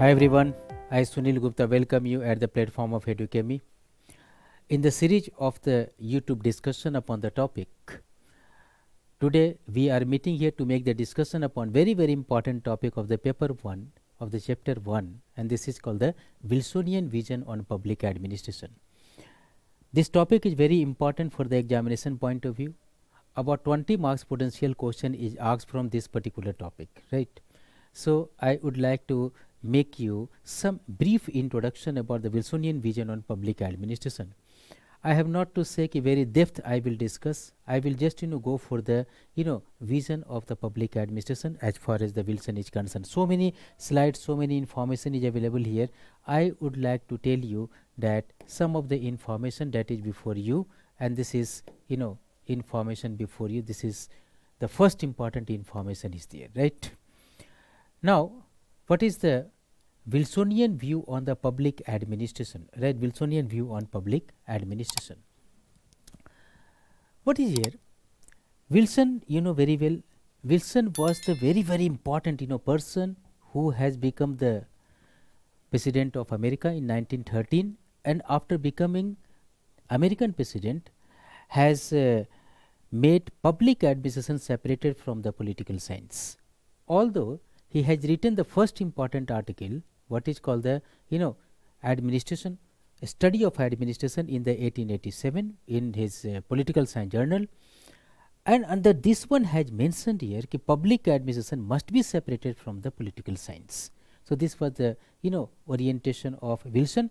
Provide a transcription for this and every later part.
Hi everyone, I Sunil Gupta welcome you at the platform of Educami. In the series of the YouTube discussion upon the topic, today we are meeting here to make the discussion upon very important topic of the paper 1 of the chapter 1, and this is called the Wilsonian vision on public administration. This topic is very important for the examination point of view. About 20 marks potential question is asked from this particular topic, right? So I would like to make you some brief introduction about the Wilsonian vision on public administration. I have not to say कि very depth I will discuss. I will just go for the vision of the public administration as far as the Wilson is concerned. So many slides, so many information is available here. I would like to tell you that some of the information that is before you, and this is information before you. This is the first important information is there, right? Now, what is the Wilsonian view on the public administration, right? Wilsonian view on public administration. What is here? Wilson, very well, Wilson was the very important, person who has become the President of America in 1913, and after becoming American President has made public administration separated from the political science. Although he has written the first important article, what is called the administration, a study of administration in the 1887 in his political science journal, and under this one has mentioned here that public administration must be separated from the political science. So this was the orientation of Wilson.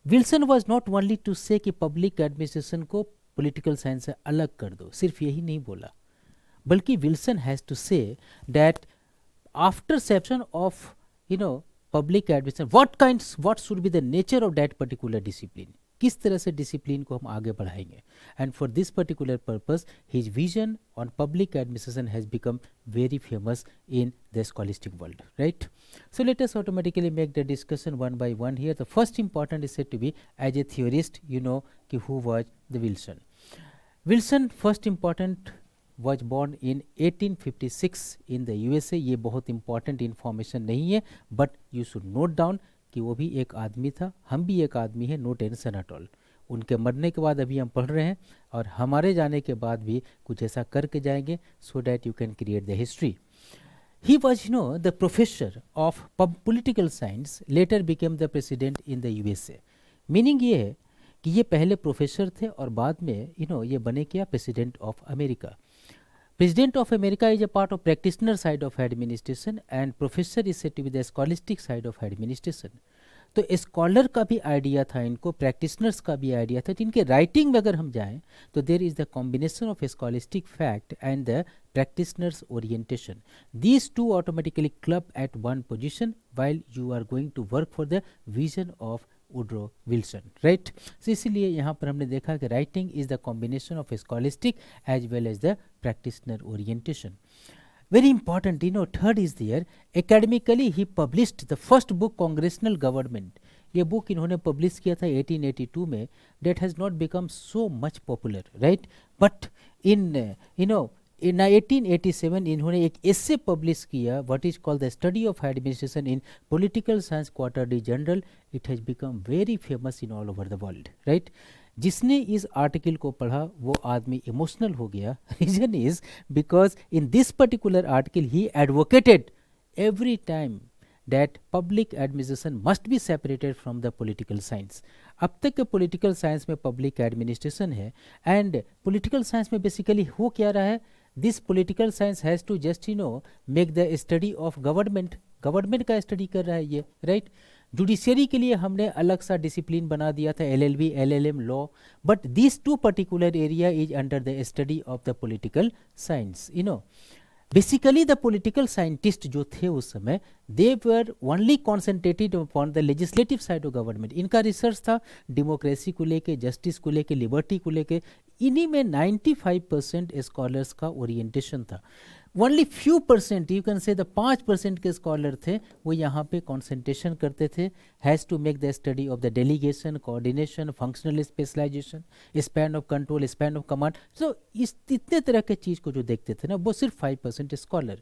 Wilson was not only to say कि public administration को political science से अलग कर दो, सिर्फ यही नहीं बोला, बल्कि Wilson has to say that after separation of public administration, what should be the nature of that particular discipline, किस तरह से discipline को हम आगे बढ़ाएंगे, and for this particular purpose his vision on public administration has become very famous in the scholastic world, right? So let us automatically make the discussion one by one here. The first important is said to be as a theorist, who was the Wilson. Wilson first important was born in 1856 in the USA. ये बहुत important information नहीं है, but you should note down कि वो भी एक आदमी था, हम भी एक आदमी है, no tension at all. उनके मरने के बाद अभी हम पढ़ रहे हैं और हमारे जाने के बाद भी कुछ ऐसा करके जाएंगे so that you can create the history. He was the professor of political science, later became the president in the USA. Meaning ये है कि ये पहले प्रोफेसर थे और बाद में ये बने क्या president of America. President of America is a part of practitioner side of administration and professor is said to be the scholastic side of administration. तो स्कॉलर का भी आइडिया था इनको, प्रैक्टिशनर्स का भी आइडिया था. तो इनके राइटिंग में अगर हम जाएं तो there is the combination of scholastic fact and the practitioners orientation. These two automatically club at one position while you are going to work for the vision of Woodrow Wilson, right? So इसीलिए यहाँ पर हमने देखा कि writing is the combination of scholastic as well as the practitioner orientation. Very important, third is there, academically he published the first book Congressional Government. ये book इन्होंने publish किया था 1882 में. That has not become so much popular, right? But in in 1887 इन्होंने एक essay publish किया what is called the study of administration in political science quarterly journal. It has become very famous in all over the world, right? जिसने इस article को पढ़ा वो आदमी emotional हो गया. Reason is because in this particular article he advocated every time that public administration must be separated from the political science. अब तक के पॉलिटिकल साइंस में पब्लिक एडमिनिस्ट्रेशन है एंड पॉलिटिकल साइंस में बेसिकली हो क्या रहा है, this political science has to just make the study of government. Government का स्टडी कर रहा है ये, राइट? जुडिशियरी के लिए हमने अलग सा डिसिप्लिन बना दिया था, LLB, LLM law, but this too particular area is under the study of the political science. Basically the political scientist जो थे उस समय they were only concentrated upon the legislative side of government. इनका research था democracy को लेके, justice को लेके, लिबर्टी को लेके. इन्हीं में 95% स्कॉलर्स का ओरिएंटेशन था. Only few percent, you can से द 5% के स्कॉलर थे वो यहाँ पे कॉन्सेंट्रेशन करते थे. Has to make the study of the delegation, coordination, functional specialisation, span of control, span of command. So इस इतने तरह के चीज़ को जो देखते थे ना वो सिर्फ 5% scholar.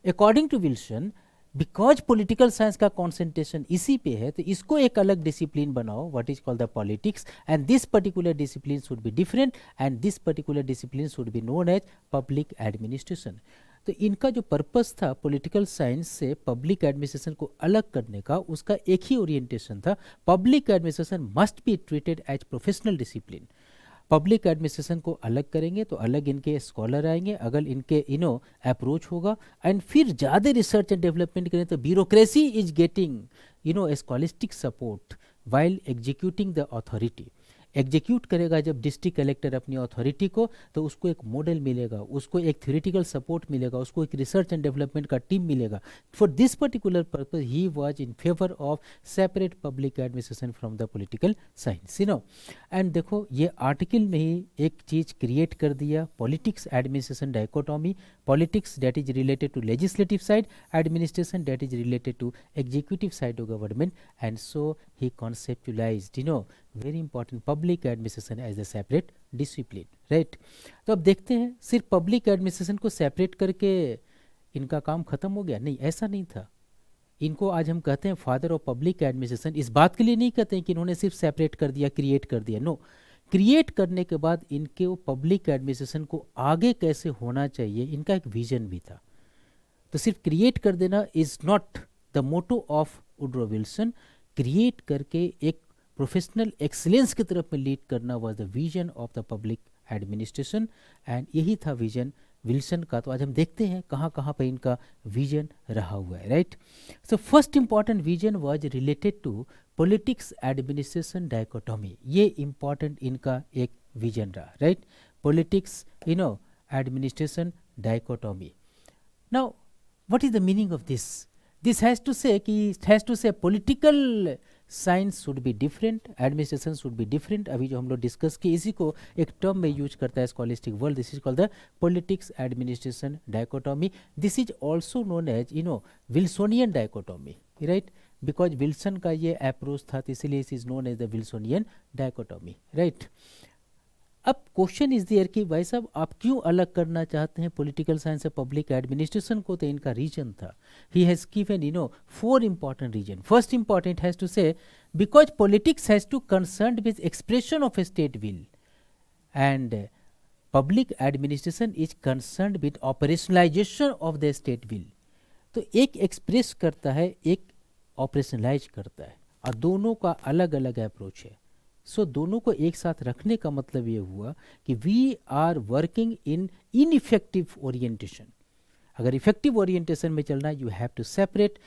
According to Wilson because political science का कॉन्सेंट्रेशन इसी पे है, तो इसको एक अलग डिसिप्लिन बनाओ, what is called the politics, and this particular discipline should be different, and this particular discipline should be known as public administration. तो इनका जो पर्पस था पॉलिटिकल साइंस से पब्लिक एडमिनिस्ट्रेशन को अलग करने का, उसका एक ही ओरिएंटेशन था, public administration must be treated as professional discipline. Public administration को अलग करेंगे तो अलग इनके स्कॉलर आएंगे, अगर इनके अप्रोच होगा, एंड फिर ज़्यादा रिसर्च एंड डेवलपमेंट करें तो bureaucracy is getting scholastic support while executing the authority. Execute करेगा जब डिस्ट्रिक्ट कलेक्टर अपनी अथॉरिटी को, तो उसको एक मॉडल मिलेगा, उसको एक थ्योरेटिकल सपोर्ट मिलेगा, उसको एक रिसर्च एंड डेवलपमेंट का टीम मिलेगा। For this particular purpose he was in favour of separate public administration from the political science, and देखो ये आर्टिकल में ही एक चीज क्रिएट कर दिया, politics administration dichotomy, politics that is related to legislative side, administration that is related to executive side of government, and so he conceptualized very important public administration as a separate discipline, right? तो अब देखते हैं सिर्फ public administration को separate करके इनका काम खत्म हो गया? नहीं, ऐसा नहीं था। इनको आज हम कहते हैं फादर ऑफ पब्लिक एडमिनिस्ट्रेशन, इस बात के लिए नहीं कहते हैं कि इन्होंने सिर्फ सेपरेट कर दिया, क्रिएट कर दिया, नो। क्रिएट करने के बाद इनके वो पब्लिक एडमिनिस्ट्रेशन को आगे कैसे होना चाहिए, इनका एक विजन भी था। तो सिर्फ क्रिएट कर देना is not the motto of Woodrow Wilson. Create करके एक प्रोफेशनल एक्सीलेंस की तरफ में लीड करना was the vision of the public administration, and यही था विजन विल्सन का। तो आज हम देखते हैं कहाँ कहाँ पर इनका विजन रहा हुआ है, right? So first important vision was related to politics administration dichotomy. ये इंपॉर्टेंट इनका एक विजन रहा, right? Politics administration dichotomy. Now what is the meaning of this? This has to say कि it has to say political science should be different, administration should be different। अभी जो हम लोग discuss किए इसी को एक टर्म में यूज करता है scholastic world, this is called the politics administration dichotomy. This is also known as Wilsonian dichotomy, right? Because Wilson का ये अप्रोच था, तो इसीलिए it is known as the Wilsonian dichotomy, right? अब क्वेश्चन इज देयर कि भाई साहब आप क्यों अलग करना चाहते हैं पॉलिटिकल साइंस से पब्लिक एडमिनिस्ट्रेशन को? तो इनका रीजन था, he has given 4 important reason. First important has to से because politics has to concern with expression of state will, and public administration is concern with operationalisation of the state will. तो एक express करता है, एक operationalise करता है, और दोनों का अलग अलग अप्रोच है। सो दोनों को एक साथ रखने का मतलब ये हुआ कि we are working in ineffective orientation. अगर इफेक्टिव ओरिएंटेशन में चलना है, you have to separate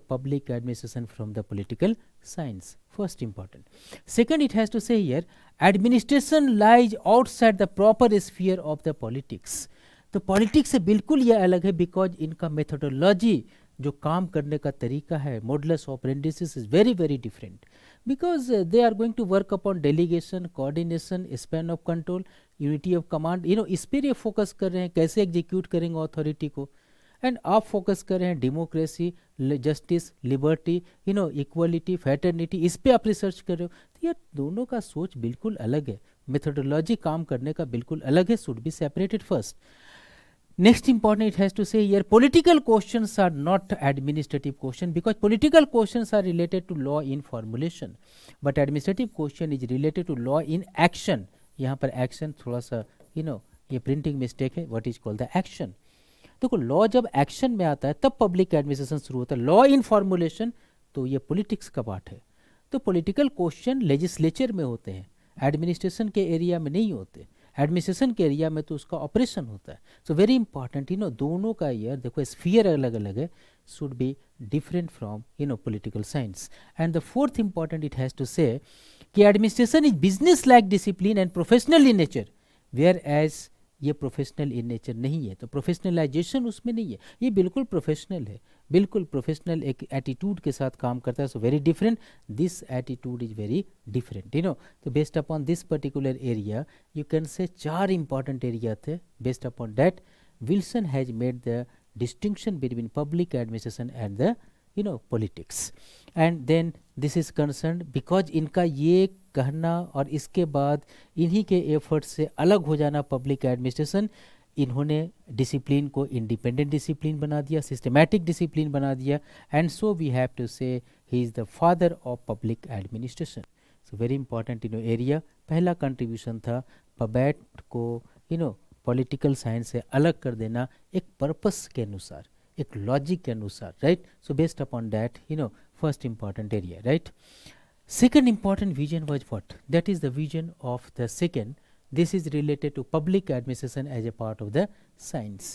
public administration from the political science, first important. Second, it has to say here administration lies outside the proper sphere of the politics. तो politics से बिल्कुल ये अलग है, बिकॉज इनका मेथोडोलॉजी, जो काम करने का तरीका है, modus operandi is very very different, because they are going to work upon delegation, coordination, span of control, unity of command। इस पर ये फोकस कर रहे हैं कैसे एग्जीक्यूट करेंगे अथॉरिटी को, एंड आप फोकस कर रहे हैं democracy, justice, liberty, equality, fraternity, इस पे आप रिसर्च कर रहे हो। तो ये दोनों का सोच बिल्कुल अलग है, मेथोडोलॉजी काम करने का बिल्कुल अलग है, should be separated first. Next important, it has to say here political questions are not administrative question, because political questions are related to law in formulation, but administrative question is related to law in action। यहाँ पर action थोड़ा सा ये printing mistake है, what is called the action। देखो law जब action में आता है तब पब्लिक एडमिनिस्ट्रेशन शुरू होता है, लॉ इन फॉर्मुलेशन तो ये पॉलिटिक्स का पार्ट है। तो पॉलिटिकल क्वेश्चन लेजिस्लेचर में होते हैं, एडमिनिस्ट्रेशन के एरिया में नहीं होते, एडमिनिस्ट्रेशन के एरिया में तो उसका ऑपरेशन होता है। सो वेरी इंपॉर्टेंट, दोनों का ईयर देखो स्फीयर अलग अलग है, should be different from political science. And the fourth important, it has to say कि administration is business like discipline and professional in nature, whereas ये प्रोफेशनल इन नेचर नहीं है। तो प्रोफेशनलाइजेशन उसमें नहीं है, ये बिल्कुल प्रोफेशनल है, बिल्कुल प्रोफेशनल एक एटीट्यूड के साथ काम करता है। So very different, this attitude is very different. तो based upon this particular area you can say 4 important area थे। Based upon that Wilson has made the distinction between public administration and the politics. And then this is concern because इनका ये कहना और इसके बाद इन्हीं के एफर्ट से अलग हो जाना पब्लिक एडमिनिस्ट्रेशन इन्होंने डिसिप्लिन को इंडिपेंडेंट डिसिप्लिन बना दिया, सिस्टमैटिक डिसिप्लिन बना दिया, and so we have to say he is the father of public administration. So very important area. पहला कंट्रीब्यूशन था पबैट को पॉलिटिकल साइंस से अलग कर देना एक पर्पस के अनुसार, एक लॉजिक के अनुसार, right. So based upon that first important area, right. Second important vision was what? That is the vision of the second. This is related to public administration as a part of the science.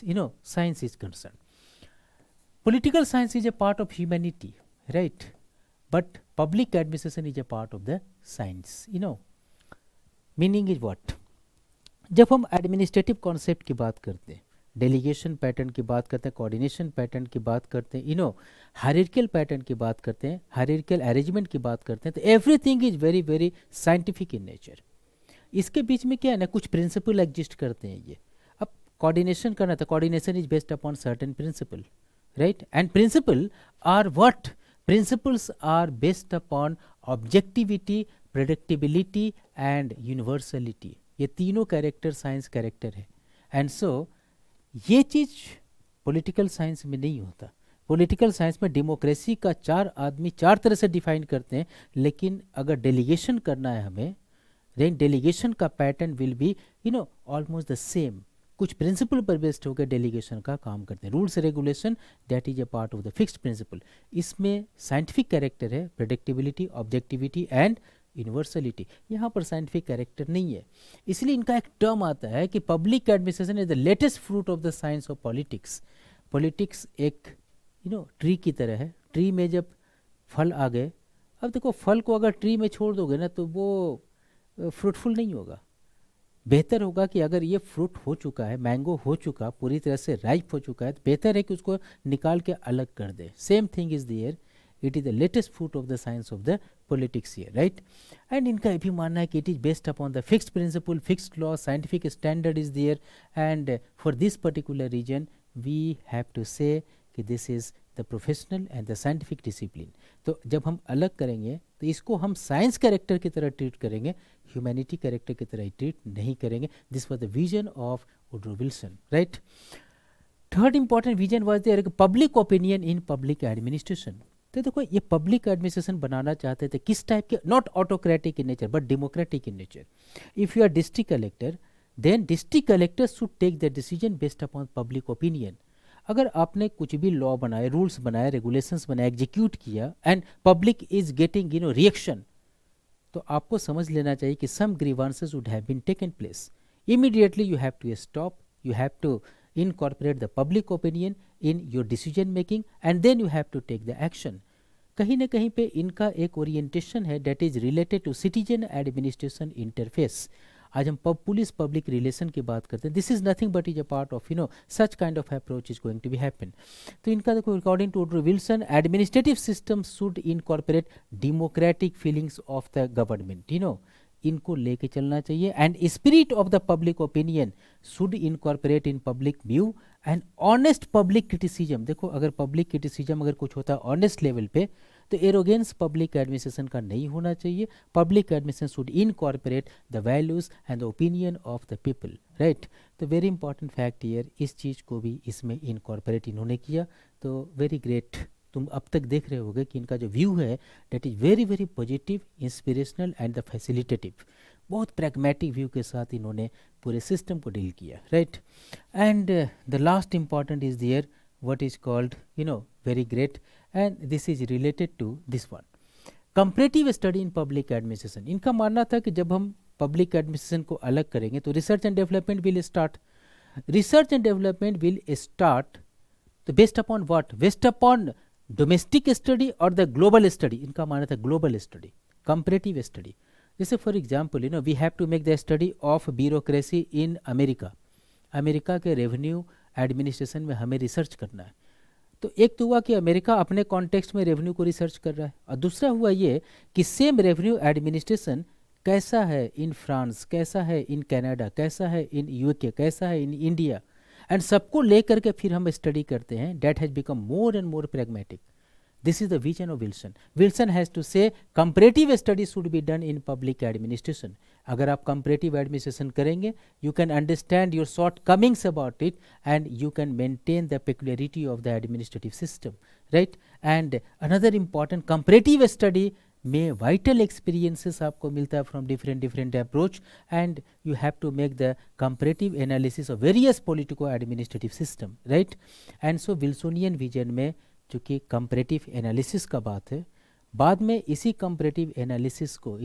Science is concerned. Political science is a part of humanity, right? But public administration is a part of the science. Meaning is what? जब हम administrative concept की बात करते हैं, delegation pattern की बात करते हैं, कोऑर्डिनेशन पैटर्न की बात करते हैं, हायरार्किकल पैटर्न की बात करते हैं, हायरार्किकल अरेंजमेंट की बात करते हैं, तो everything is very very scientific in nature. इसके बीच में क्या है ना, कुछ प्रिंसिपल एग्जिस्ट करते हैं. ये अब कोऑर्डिनेशन करना था, coordination is based upon certain principle, right. And principle are what? Principles are based upon objectivity, predictability and universality. ये तीनों कैरेक्टर साइंस कैरेक्टर है. एंड सो ये चीज़ पॉलिटिकल साइंस में नहीं होता. पॉलिटिकल साइंस में डेमोक्रेसी का चार आदमी चार तरह से डिफाइन करते हैं, लेकिन अगर डेलीगेशन करना है हमें, देन डेलीगेशन का pattern will be almost the same. कुछ प्रिंसिपल पर बेस्ड होकर डेलीगेशन का काम करते हैं. Rules regulation that is a part of the fixed principle. इसमें साइंटिफिक कैरेक्टर है, प्रेडिक्टेबिलिटी, ऑब्जेक्टिविटी एंड यूनिवर्सलिटी. यहाँ पर साइंटिफिक कैरेक्टर नहीं है. इसलिए इनका एक टर्म आता है कि public administration is the latest fruit of the science of politics. Politics एक ट्री की तरह है. ट्री में जब फल आ गए, अब देखो फल को अगर ट्री में छोड़ दोगे ना तो वो फ्रूटफुल नहीं होगा. बेहतर होगा कि अगर ये फ्रूट हो चुका है, मैंगो हो चुका, पूरी तरह से राइप हो चुका है, तो बेहतर है कि उसको निकाल के अलग कर दे. Same thing is there. It is the latest fruit of the science of the politics here, right? And इनका ये भी मानना है कि it is based upon the fixed principle, fixed law, scientific standard is there, and for this particular region we have to say कि this is the professional and the scientific discipline. तो जब हम अलग करेंगे तो इसको हम साइंस कैरेक्टर की तरह ट्रीट करेंगे, ह्यूमैनिटी कैरेक्टर की तरह ट्रीट नहीं करेंगे. This was the vision of Woodrow Wilson, right. Third important vision was there public opinion in public administration. तो देखो ये पब्लिक एडमिनिस्ट्रेशन बनाना चाहते थे किस टाइप के, not autocratic in nature but democratic in nature. If you are district collector, then district collector should take the decision based upon public opinion. अगर आपने कुछ भी लॉ बनाए, रूल्स बनाए, रेगुलेशंस बनाए, एग्जीक्यूट किया and public is getting reaction, तो आपको समझ लेना चाहिए कि some grievances would have been taken place. Immediately you have to stop, you have to incorporate the public opinion in your decision making and then you have to take the action. कहीं ना कहीं पे इनका एक orientation है that is related to citizen administration interface. आज हम police public relation की बात करते हैं. This is nothing but is a part of such kind of approach is going to be happen. तो इनका देखो according to Woodrow Wilson, administrative system should incorporate democratic feelings of the government. इनको लेके चलना चाहिए. And spirit of the public opinion should incorporate in public view and honest public criticism. देखो अगर public criticism अगर कुछ होता है ऑनेस्ट लेवल पे, तो एरोगेंस पब्लिक एडमिनिस्ट्रेशन का नहीं होना चाहिए. Public administration should incorporate the values and the opinion of the people, right. तो वेरी इंपॉर्टेंट फैक्ट ईयर, इस चीज़ को भी इसमें इनकॉर्पोरेट इन्होंने किया. तो वेरी ग्रेट. तुम अब तक देख रहे होगे कि इनका जो व्यू है that is very very positive, inspirational and the facilitative. बहुत प्रैग्मेटिक व्यू के साथ इन्होंने पूरे सिस्टम को डील किया, right. And the last important is there what is called very great, and this is related to this one, comparative study in public administration. इनका मानना था कि जब हम पब्लिक एडमिनिस्ट्रेशन को अलग करेंगे तो research and development will start. Research and development will start तो based upon what? Based upon domestic study और द ग्लोबल स्टडी. इनका मानना था ग्लोबल स्टडी, कंपैरेटिव स्टडी. जैसे for example we have to make the study of bureaucracy in America. America के revenue administration में हमें research करना है. तो एक तो हुआ कि अमेरिका अपने कॉन्टेक्स्ट में रेवेन्यू को रिसर्च कर रहा है, और दूसरा हुआ ये कि सेम रेवेन्यू एडमिनिस्ट्रेशन कैसा है इन फ्रांस, कैसा है इन कनाडा, कैसा है इन यूके, कैसा है इन इंडिया, एंड सबको लेकर के फिर हम स्टडी करते हैं. That has become more and more pragmatic. This is the vision of Wilson. Wilson has to say comparative studies should be done in public administration. अगर आप comparative administration करेंगे, you can understand your shortcomings about it and you can maintain the peculiarity of the administrative system, right? And another important comparative study में vital experiences आपको मिलता है from different approach, and you have to make the comparative analysis of various political administrative system, right? And so Wilsonian vision में चूँकि comparative analysis का बात है, बाद में इसी comparative analysis को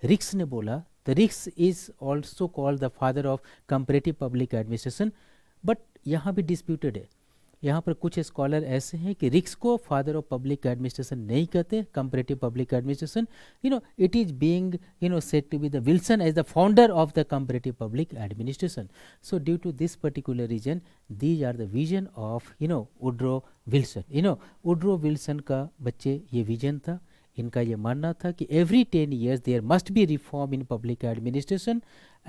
रिक्स ने बोला, the Ricks is also called the father of comparative public administration, but यहाँ भी disputed है. यहाँ पर कुछ स्कॉलर ऐसे हैं कि रिक्स को फादर ऑफ पब्लिक एडमिनिस्ट्रेशन नहीं कहते, comparative public administration, it is being said to be the Wilson as the founder of the comparative public administration. So due to this particular reason these are the vision of Woodrow Wilson. Woodrow Wilson का बच्चे ये vision था, इनका ये मानना था कि every 10 years there must be reform in public administration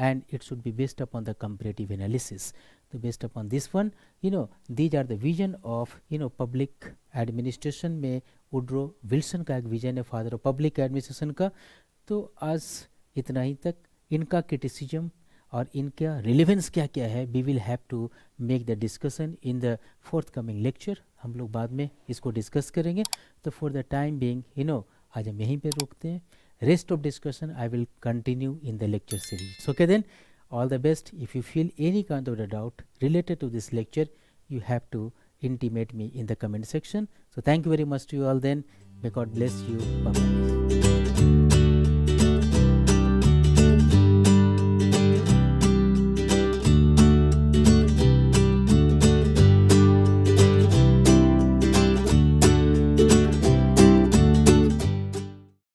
and it should be based upon the comparative analysis. So based upon this one, these are the vision of public administration में Woodrow Wilson का एक vision है father of public administration का. तो आज इतना ही तक. इनका क्रिटिसिज्म और इनका रिलेवेंस क्या क्या है, we will have to make the discussion in the forthcoming lecture. हम लोग बाद में इसको डिस्कस करेंगे. तो फॉर द टाइम बीइंग आज हम यहीं पे रोकते हैं. Rest of discussion I will continue in the lecture series. Okay then, all the best. If you feel any kind of a doubt related to this lecture, you have to intimate me in the comment section. So thank you very much to you all then. May God bless you. Bye bye.